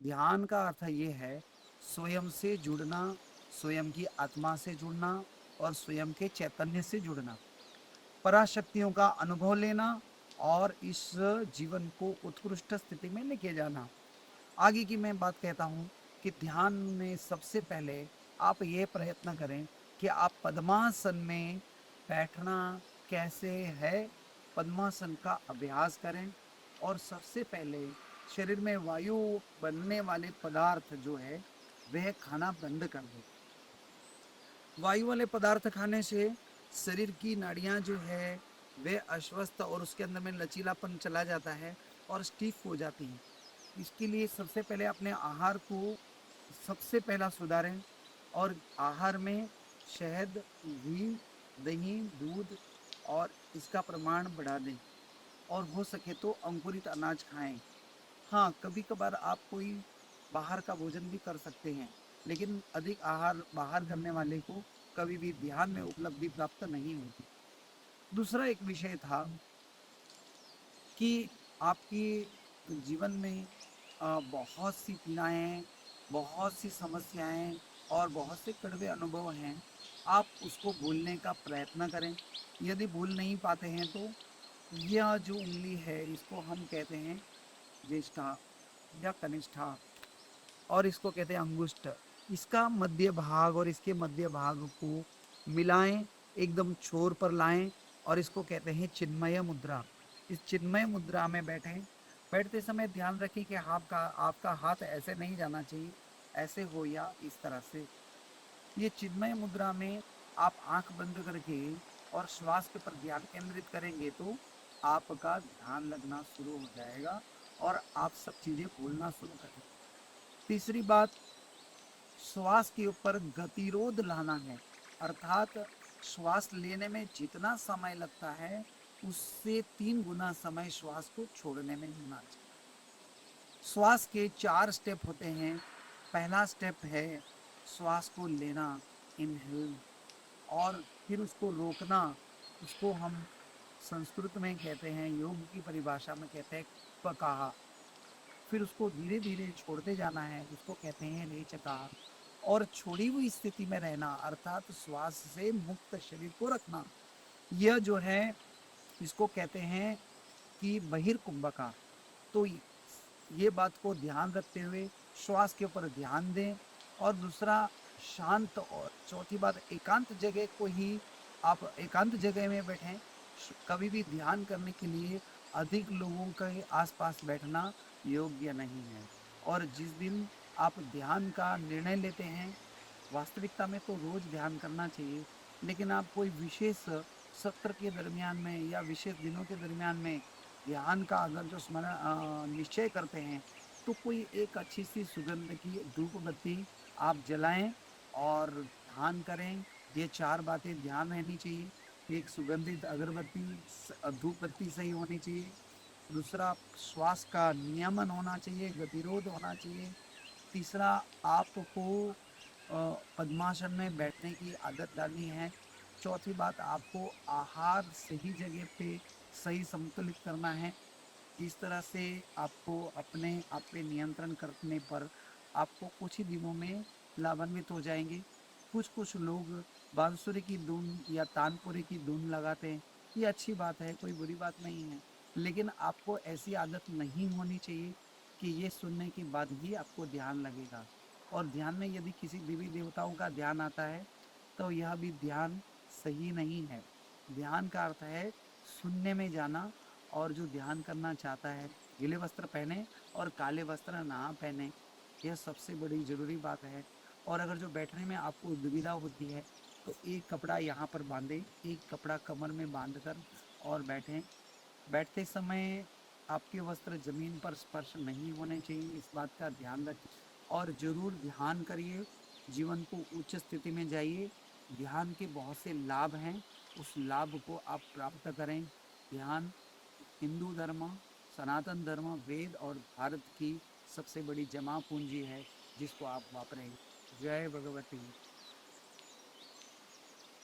ध्यान का अर्थ ये है स्वयं से जुड़ना, स्वयं की आत्मा से जुड़ना और स्वयं के चैतन्य से जुड़ना, पराशक्तियों का अनुभव लेना और इस जीवन को उत्कृष्ट स्थिति में लेके जाना। आगे की मैं बात कहता हूँ कि ध्यान में सबसे पहले आप ये प्रयत्न करें कि आप पद्मासन में बैठना कैसे है, पद्मासन का अभ्यास करें और सबसे पहले शरीर में वायु बनने वाले पदार्थ जो है वह खाना बंद कर दें। वायु वाले पदार्थ खाने से शरीर की नाड़ियां जो है वह अस्वस्थ और उसके अंदर में लचीलापन चला जाता है और स्टिफ हो जाती हैं। इसके लिए सबसे पहले अपने आहार को सबसे पहला सुधारें और आहार में शहद, घी, दही, दूध और इसका प्रमाण बढ़ा दें और हो सके तो अंकुरित अनाज खाएं। हाँ, कभी-कभार आप कोई बाहर का भोजन भी कर सकते हैं, लेकिन अधिक आहार बाहर करने वाले को कभी भी ध्यान में उपलब्धि प्राप्त नहीं होती। दूसरा एक विषय था कि आपकी जीवन में बहुत सी पीड़ाएँ, बहुत सी समस्याएँ और बहुत से कड़वे अनुभव हैं। आप उसको भूलने का प्रयत्न करें। यदि भूल नहीं पाते हैं तो यह जो उँगली है इसको हम कहते हैं ज्येष्ठा या कनिष्ठा और इसको कहते हैं अंगुष्ठ। इसका मध्य भाग और इसके मध्य भाग को मिलाएं, एकदम छोर पर लाएं और इसको कहते हैं चिन्मय मुद्रा। इस चिन्मय मुद्रा में बैठें। बैठते समय ध्यान रखें कि आपका आपका हाथ ऐसे नहीं जाना चाहिए, ऐसे हो या इस तरह से। ये चिन्मय मुद्रा में आप आंख बंद करके और श्वास के ऊपर ध्यान केंद्रित करेंगे तो आपका ध्यान लगना शुरू हो जाएगा और आप सब चीजें भूलना शुरू करेंगे। तीसरी बात, श्वास के ऊपर गतिरोध लाना है, अर्थात श्वास लेने में जितना समय लगता है उससे 3 गुना समय श्वास को छोड़ने में होना चाहिए। श्वास के 4 स्टेप होते हैं। पहला स्टेप है श्वास को लेना, इनहेल, और फिर उसको रोकना, उसको हम संस्कृत में कहते हैं, योग की परिभाषा में कहते हैं पकाहा। फिर उसको धीरे धीरे छोड़ते जाना है, उसको कहते हैं रेचका। और छोड़ी हुई स्थिति में रहना अर्थात श्वास से मुक्त शरीर को रखना, यह जो है इसको कहते हैं कि बहिर्कुंभका। तो ये बात को ध्यान रखते हुए श्वास के ऊपर ध्यान दें। और दूसरा, शांत, और चौथी बात, एकांत जगह को ही आप एकांत जगह में बैठें। कभी भी ध्यान करने के लिए अधिक लोगों के आसपास बैठना योग्य नहीं है। और जिस दिन आप ध्यान का निर्णय लेते हैं, वास्तविकता में तो रोज ध्यान करना चाहिए, लेकिन आप कोई विशेष सत्र के दरमियान में या विशेष दिनों के दरमियान में ध्यान का अगर जो स्मरण निश्चय करते हैं तो कोई एक अच्छी सी सुगंध की धूप बत्ती आप जलाएं और ध्यान करें। ये 4 बातें ध्यान रहनी चाहिए। एक सुगंधित अगरबत्ती, धूप बत्ती सही होनी चाहिए। दूसरा, श्वास का नियमन होना चाहिए, गतिरोध होना चाहिए। तीसरा, आपको पद्मासन में बैठने की आदत डालनी है। चौथी बात, आपको आहार सही जगह पे सही संतुलित करना है। इस तरह से आपको अपने आप पे नियंत्रण करने पर आपको कुछ ही दिनों में लाभान्वित हो जाएंगे। कुछ कुछ लोग बांसुरी की धुन या तानपुरे की धुन लगाते हैं, ये अच्छी बात है, कोई बुरी बात नहीं है, लेकिन आपको ऐसी आदत नहीं होनी चाहिए कि ये सुनने के बाद ही आपको ध्यान लगेगा। और ध्यान में यदि किसी देवी देवताओं का ध्यान आता है तो यह भी ध्यान सही नहीं है। ध्यान का अर्थ है सुनने में जाना, और जो ध्यान करना चाहता है गीले वस्त्र पहने और काले वस्त्र ना पहने, यह सबसे बड़ी जरूरी बात है। और अगर जो बैठने में आपको दुविधा होती है तो एक कपड़ा यहाँ पर बांधे, एक कपड़ा कमर में बांध कर और बैठें। बैठते समय आपके वस्त्र जमीन पर स्पर्श नहीं होने चाहिए, इस बात का ध्यान रखें। और जरूर ध्यान करिए, जीवन को उच्च स्थिति में जाइए। ध्यान के बहुत से लाभ हैं, उस लाभ को आप प्राप्त करें। ध्यान हिंदू धर्म, सनातन धर्म, वेद और भारत की सबसे बड़ी जमा पूंजी है जिसको आप वापरें। जय भगवती।